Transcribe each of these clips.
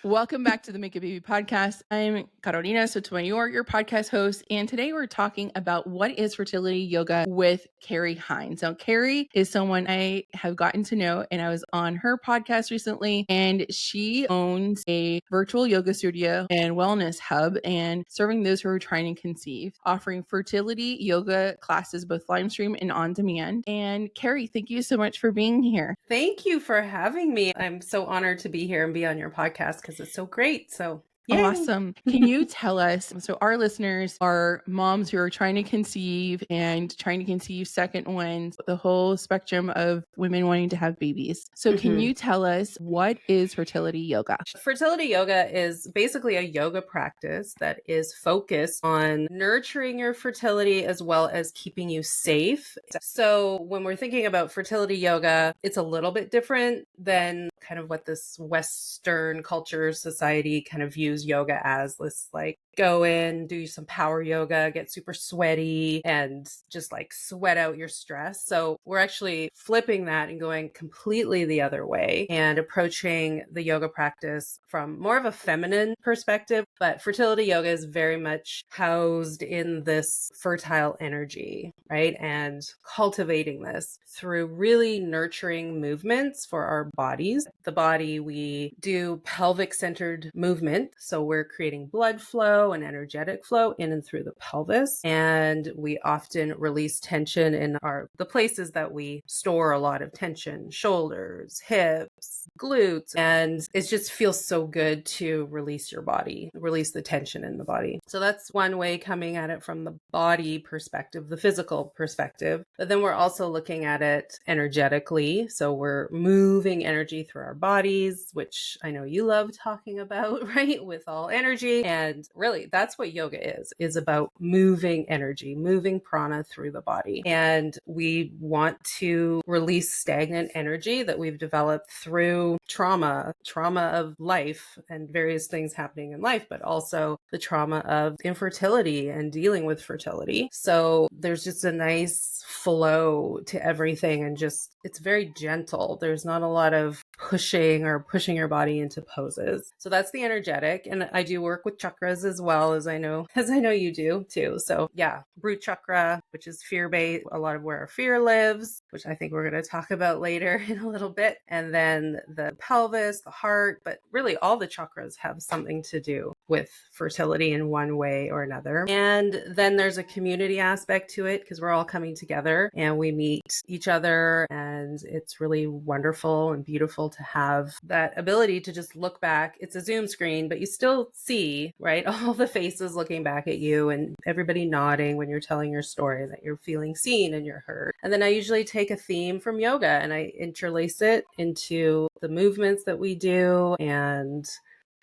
Welcome back to the Make a Baby podcast. I'm Carolina Sotomayor, your podcast host, and today we're talking about what is fertility yoga with Kerry Hinds. Now, Kerry is someone I have gotten to know, and I was on her podcast recently, and she owns a virtual yoga studio and wellness hub, and serving those who are trying to conceive, offering fertility yoga classes both live stream and on demand. And Kerry, thank you so much for being here. Thank you for having me. I'm so honored to be here and be on your podcast because it's so great. So, yay. Awesome. Can you tell us, so our listeners are moms who are trying to conceive and trying to conceive second ones, the whole spectrum of women wanting to have babies. So can you tell us, what is fertility yoga? Fertility yoga is basically a yoga practice that is focused on nurturing your fertility as well as keeping you safe. So when we're thinking about fertility yoga, it's a little bit different than kind of what this Western culture society kind of views yoga as. Let's like go in, do some power yoga, get super sweaty and just like sweat out your stress. So we're actually flipping that and going completely the other way and approaching the yoga practice from more of a feminine perspective. But fertility yoga is very much housed in this fertile energy, right? And cultivating this through really nurturing movements for our bodies. The body, we do pelvic-centered movement. So we're creating blood flow and energetic flow in and through the pelvis. And we often release tension in the places that we store a lot of tension: shoulders, hips, glutes. And it just feels so good to release your body, release the tension in the body. So that's one way coming at it from the body perspective, the physical perspective. But then we're also looking at it energetically. So we're moving energy through our bodies, which I know you love talking about, right? With all energy. And really, that's what yoga is about moving energy, moving prana through the body. And we want to release stagnant energy that we've developed through trauma of life and various things happening in life, but also the trauma of infertility and dealing with fertility. So there's just a nice flow to everything, and just, it's very gentle. There's not a lot of pushing your body into poses. So that's the energetic. And I do work with chakras as well, as I know you do too. So yeah, root chakra, which is fear-based, a lot of where our fear lives, which I think we're going to talk about later in a little bit. And then the pelvis, the heart, but really all the chakras have something to do with fertility in one way or another. And then there's a community aspect to it because we're all coming together and we meet each other, and it's really wonderful and beautiful to have that ability to just look back. It's a Zoom screen, but you still see, right, all the faces looking back at you and everybody nodding when you're telling your story, that you're feeling seen and you're heard. And then I usually take a theme from yoga and I interlace it into the movements that we do and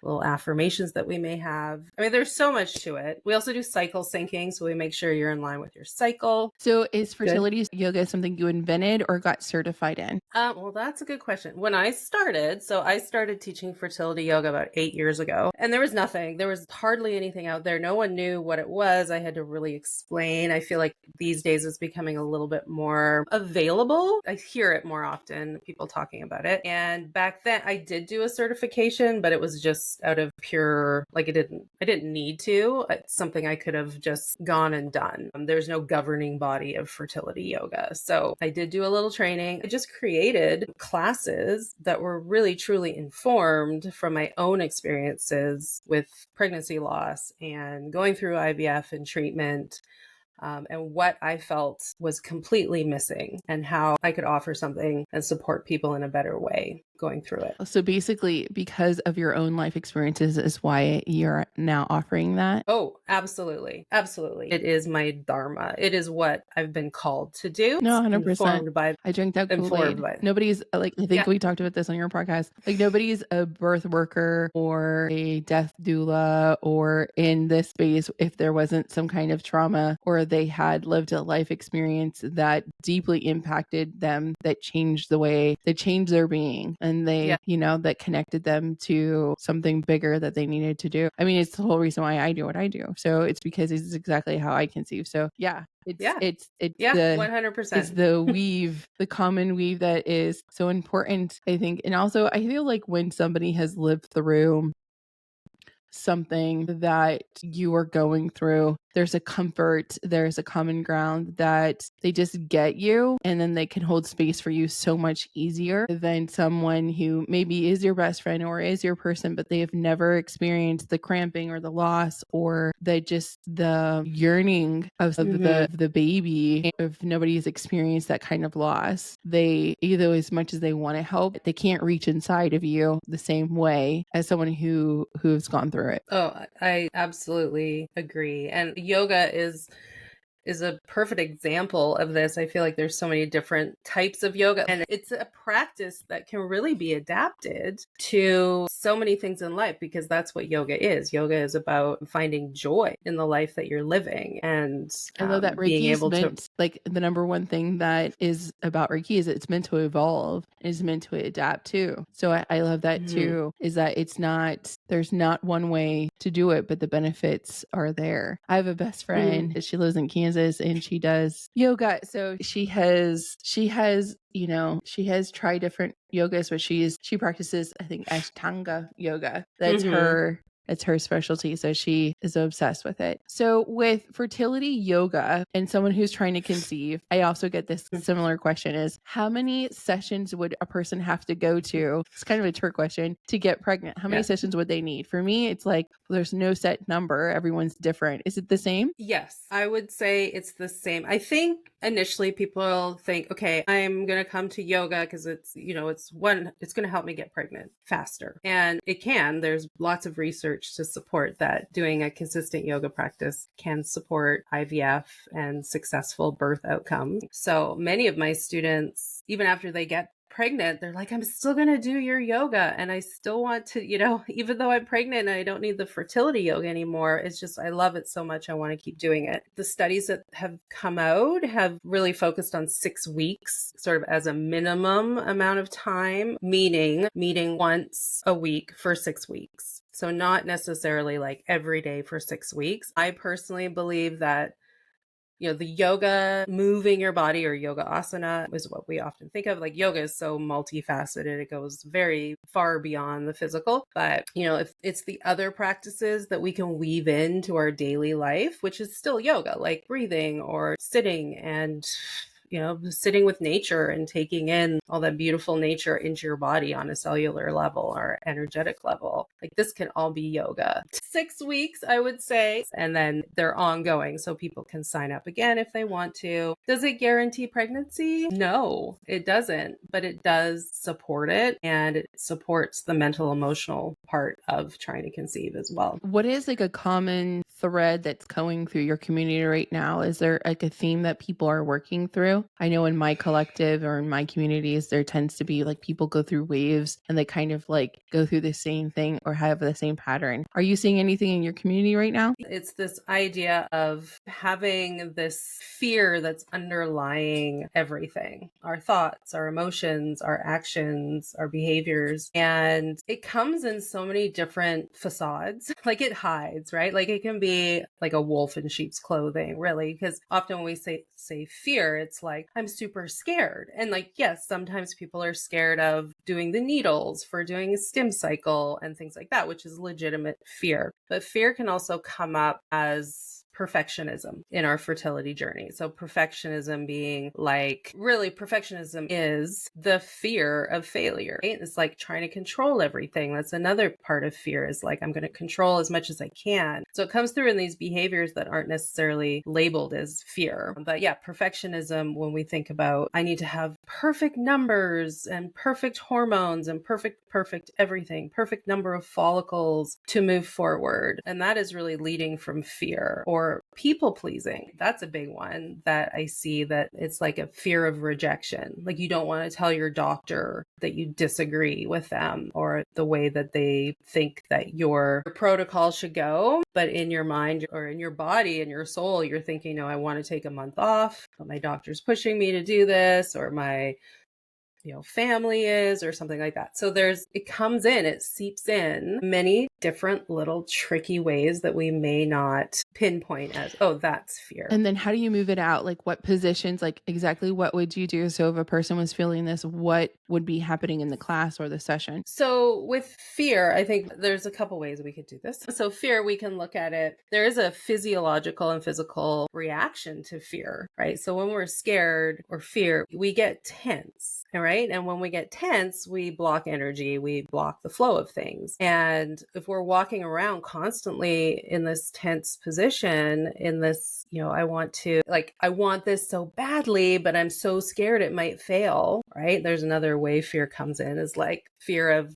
little affirmations that we may have. I mean, there's so much to it. We also do cycle syncing, so we make sure you're in line with your cycle. So is fertility yoga something you invented or got certified in? Well, that's a good question. When I started teaching fertility yoga about 8 years ago, and there was hardly anything out there. No one knew what it was. I had to really explain. I feel like these days it's becoming a little bit more available. I hear it more often, people talking about it. And back then I did do a certification, but it was just out of pure, like I didn't need to. It's something I could have just gone and done. There's no governing body of fertility yoga. So I did do a little training. I just created classes that were really truly informed from my own experiences with pregnancy loss and going through IVF and treatment. And what I felt was completely missing, and how I could offer something and support people in a better way going through it. So basically, because of your own life experiences is why you're now offering that? Oh, absolutely. Absolutely. It is my dharma. It is what I've been called to do. No, 100%. I drink that Kool-Aid. Nobody's like, I think we talked about this on your podcast. Like, nobody's a birth worker or a death doula or in this space if there wasn't some kind of trauma or they had lived a life experience that deeply impacted them, that changed their being. And they, that connected them to something bigger that they needed to do. I mean, it's the whole reason why I do what I do. So it's because it's exactly how I conceive. So it's 100%. It's the weave, the common weave that is so important, I think. And also I feel like when somebody has lived through something that you are going through, there's a comfort, there's a common ground that they just get you, and then they can hold space for you so much easier than someone who maybe is your best friend or is your person, but they have never experienced the cramping or the loss or the yearning of the baby. If nobody's experienced that kind of loss, they, either as much as they want to help, they can't reach inside of you the same way as someone who's gone through it. Oh, I absolutely agree. And yoga is a perfect example of this. I feel like there's so many different types of yoga, and it's a practice that can really be adapted to so many things in life, because that's what yoga is. Yoga is about finding joy in the life that you're living, and I love that being Reiki is able meant, to, like, the number one thing that is about Reiki is it's meant to evolve, it's meant to adapt too. So I love that too, is that there's not one way to do it, but the benefits are there. I have a best friend, she lives in Kansas and she does yoga. So she has tried different yogas, but she practices, I think, Ashtanga yoga. It's her specialty. So she is obsessed with it. So with fertility yoga and someone who's trying to conceive, I also get this similar question, is how many sessions would a person have to go to? It's kind of a trick question, to get pregnant. How many sessions would they need? For me, it's like, there's no set number. Everyone's different. Is it the same? Yes, I would say it's the same. I think initially people think, okay, I'm going to come to yoga because it's going to help me get pregnant faster. And it can. There's lots of research to support that doing a consistent yoga practice can support IVF and successful birth outcome. So many of my students, even after they get pregnant, they're like, I'm still going to do your yoga. And I still want to, even though I'm pregnant and I don't need the fertility yoga anymore, it's just, I love it so much. I want to keep doing it. The studies that have come out have really focused on 6 weeks, sort of as a minimum amount of time, meaning meeting once a week for 6 weeks. So not necessarily like every day for 6 weeks. I personally believe that the yoga, moving your body, or yoga asana, is what we often think of. Like, yoga is so multifaceted. It goes very far beyond the physical. But, if it's the other practices that we can weave into our daily life, which is still yoga, like breathing or sitting and sitting with nature and taking in all that beautiful nature into your body on a cellular level or energetic level. Like, this can all be yoga. 6 weeks, I would say, and then they're ongoing. So people can sign up again if they want to. Does it guarantee pregnancy? No, it doesn't, but it does support it, and it supports the mental, emotional part of trying to conceive as well. What is like a common thread that's going through your community right now? Is there like a theme that people are working through? I know in my collective or in my communities, there tends to be like people go through waves and they kind of like go through the same thing or have the same pattern. Are you seeing anything in your community right now? It's this idea of having this fear that's underlying everything, our thoughts, our emotions, our actions, our behaviors. And it comes in so many different facades. Like, it hides, right? Like, it can be like a wolf in sheep's clothing, really, because often when we say fear, it's like, I'm super scared. And like, yes, sometimes people are scared of doing the needles for doing a stim cycle and things like that, which is legitimate fear. But fear can also come up as perfectionism in our fertility journey. So perfectionism being like, really, perfectionism is the fear of failure, right? It's like trying to control everything. That's another part of fear, is like, I'm going to control as much as I can. So it comes through in these behaviors that aren't necessarily labeled as fear. But yeah, perfectionism, when we think about, I need to have perfect numbers and perfect hormones and perfect everything, perfect number of follicles to move forward. And that is really leading from fear. Or people pleasing. That's a big one that I see, that it's like a fear of rejection. Like, you don't want to tell your doctor that you disagree with them or the way that they think that your protocol should go. But in your mind or in your body and your soul, you're thinking, no, I want to take a month off, but my doctor's pushing me to do this, or my family is or something like that. So it comes in, it seeps in many different little tricky ways that we may not pinpoint as, oh, that's fear. And then how do you move it out? Like what positions, like exactly what would you do? So if a person was feeling this, what would be happening in the class or the session? So with fear, I think there's a couple ways we could do this. So fear, we can look at it. There is a physiological and physical reaction to fear, right? So when we're scared or fear, we get tense. All right. And when we get tense, we block energy, we block the flow of things. And if we're walking around constantly in this tense position, in this, I want this so badly, but I'm so scared it might fail, right? There's another way fear comes in, is like fear of,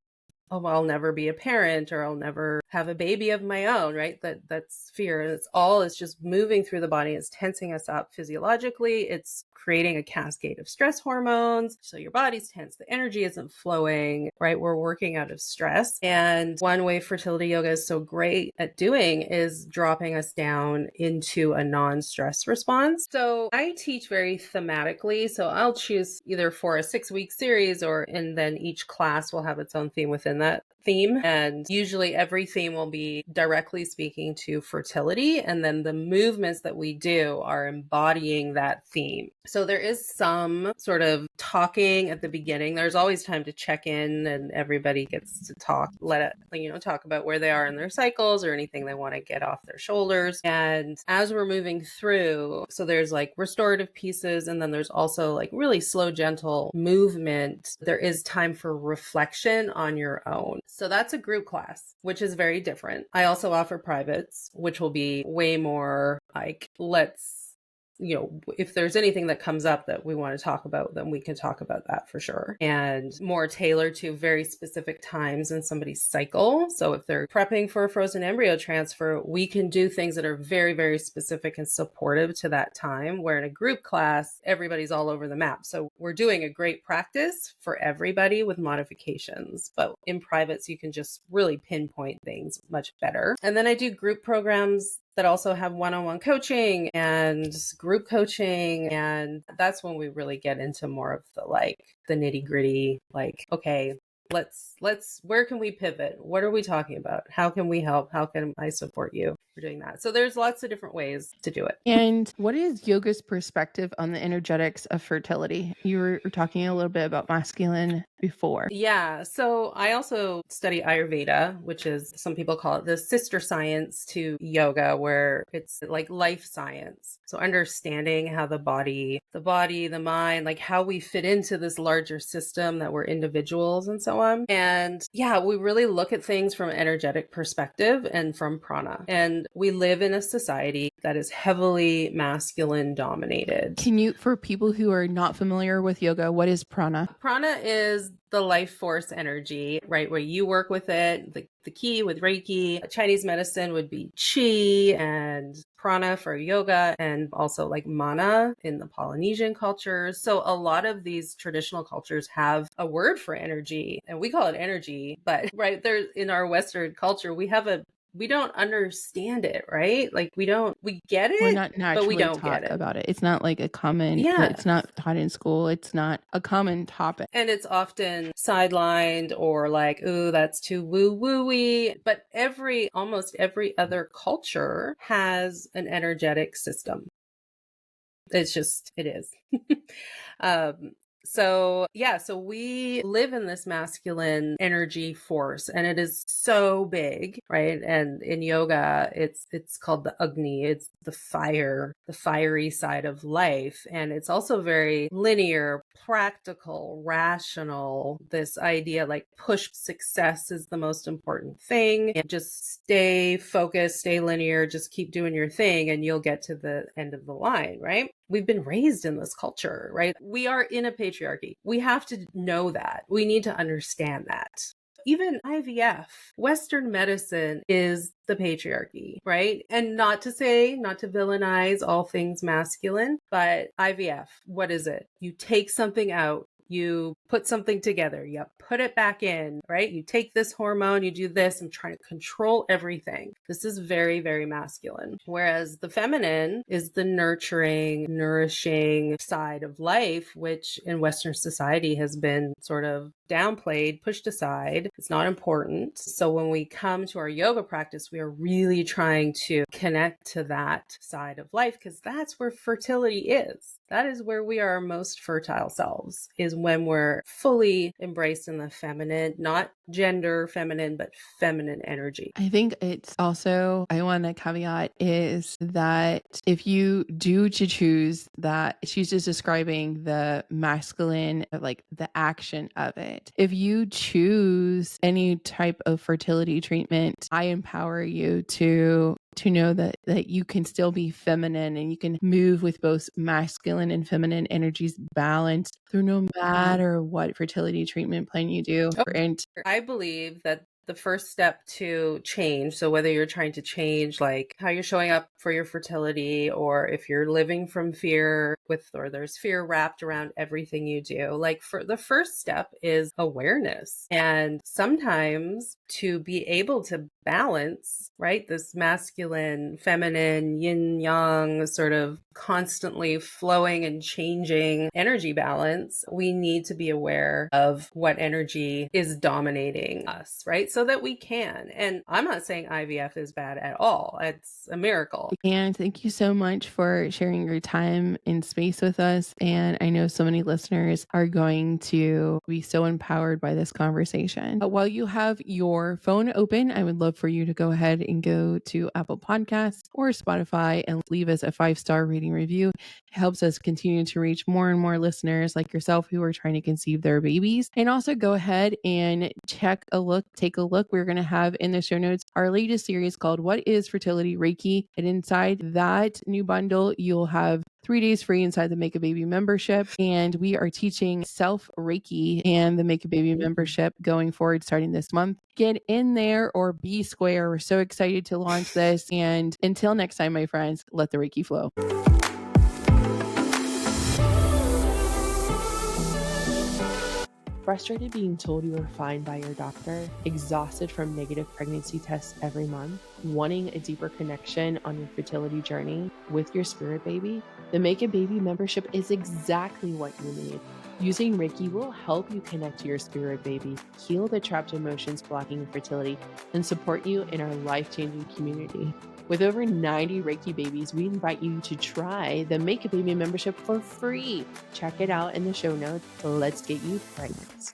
oh, I'll never be a parent, or I'll never have a baby of my own, right? That's fear. And it's just moving through the body. It's tensing us up physiologically. It's creating a cascade of stress hormones. So your body's tense, the energy isn't flowing, right? We're working out of stress. And one way fertility yoga is so great at doing is dropping us down into a non-stress response. So I teach very thematically. So I'll choose either for a 6-week series, and then each class will have its own theme within that theme. And usually every theme will be directly speaking to fertility. And then the movements that we do are embodying that theme. So there is some sort of talking at the beginning. There's always time to check in, and everybody gets to talk, talk about where they are in their cycles or anything they want to get off their shoulders. And as we're moving through, so there's like restorative pieces, and then there's also like really slow, gentle movement. There is time for reflection on your own. So that's a group class, which is very different. I also offer privates, which will be way more like, if there's anything that comes up that we want to talk about, then we can talk about that for sure. And more tailored to very specific times in somebody's cycle. So if they're prepping for a frozen embryo transfer, we can do things that are very, very specific and supportive to that time, where in a group class, everybody's all over the map. So we're doing a great practice for everybody with modifications. But in privates, you can just really pinpoint things much better. And then I do group programs that also have one-on-one coaching and group coaching. And that's when we really get into more of the nitty-gritty, okay, where can we pivot? What are we talking about? How can we help? How can I support you for doing that? So there's lots of different ways to do it. And what is yoga's perspective on the energetics of fertility? You were talking a little bit about masculine before. Yeah. So I also study Ayurveda, which is, some people call it the sister science to yoga, where it's like life science. So understanding how the body, the mind, like how we fit into this larger system, that we're individuals and so on. And yeah, we really look at things from an energetic perspective and from prana. And we live in a society that is heavily masculine dominated. Can you, for people who are not familiar with yoga, what is prana? Prana is the life force energy, right? Where you work with it. The key with Reiki, Chinese medicine would be Qi, and prana for yoga, and also like mana in the Polynesian cultures. So a lot of these traditional cultures have a word for energy, and we call it energy, but right there in our Western culture, we don't understand it, right? Like we get it, we're not naturally but we don't taught get it about it. It's not like a common, it's not taught in school. It's not a common topic. And it's often sidelined or like, ooh, that's too woo-woo-y. But almost every other culture has an energetic system. It is. So we live in this masculine energy force, and it is so big, right? And in yoga, it's called the Agni. It's the fiery side of life. And it's also very linear, practical, rational. This idea like push success is the most important thing. And just stay focused, stay linear, just keep doing your thing, and you'll get to the end of the line, right? We've been raised in this culture, right? We are in a patriarchy. We have to know that. We need to understand that. Even IVF, Western medicine is the patriarchy, right? And not to villainize all things masculine, but IVF, what is it? You take something out, You put something together, you put it back in, right? You take this hormone, you do this, I'm trying to control everything. This is very, very masculine. Whereas the feminine is the nurturing, nourishing side of life, which in Western society has been sort of downplayed, pushed aside. It's not important. So when we come to our yoga practice, we are really trying to connect to that side of life, because that's where fertility is. That is where we are our most fertile selves, is when we're fully embraced in the feminine, not gender feminine, but feminine energy. I think it's also, I want to caveat is that if you do to choose that, she's just describing the masculine, like the action of it. If you choose any type of fertility treatment, I empower you to know that you can still be feminine and you can move with both masculine and feminine energies balanced through no matter what fertility treatment plan you do. And I believe that the first step to change, so whether you're trying to change like how you're showing up for your fertility, or if you're living from fear or there's fear wrapped around everything you do, like for the first step is awareness. And sometimes to be able to balance, right, this masculine, feminine, yin yang sort of constantly flowing and changing energy balance, we need to be aware of what energy is dominating us, right? So that we can. And I'm not saying IVF is bad at all. It's a miracle. And thank you so much for sharing your time and space with us. And I know so many listeners are going to be so empowered by this conversation. But while you have your phone open, I would love for you to go ahead and go to Apple Podcasts or Spotify and leave us a 5-star rating review. It helps us continue to reach more and more listeners like yourself who are trying to conceive their babies. And also go ahead and take a look. We're going to have in the show notes our latest series called What is Fertility Reiki? And inside that new bundle, you'll have 3 days free inside the Make a Baby membership. And we are teaching self Reiki and the Make a Baby membership going forward starting this month. Get in there or be square. We're so excited to launch this. And until next time, my friends, let the Reiki flow. Frustrated being told you are fine by your doctor, exhausted from negative pregnancy tests every month, wanting a deeper connection on your fertility journey with your spirit baby? The Make a Baby membership is exactly what you need. Using Reiki will help you connect to your spirit baby, heal the trapped emotions blocking fertility, and support you in our life-changing community. With over 90 Reiki babies, we invite you to try the Make a Baby membership for free. Check it out in the show notes. Let's get you pregnant.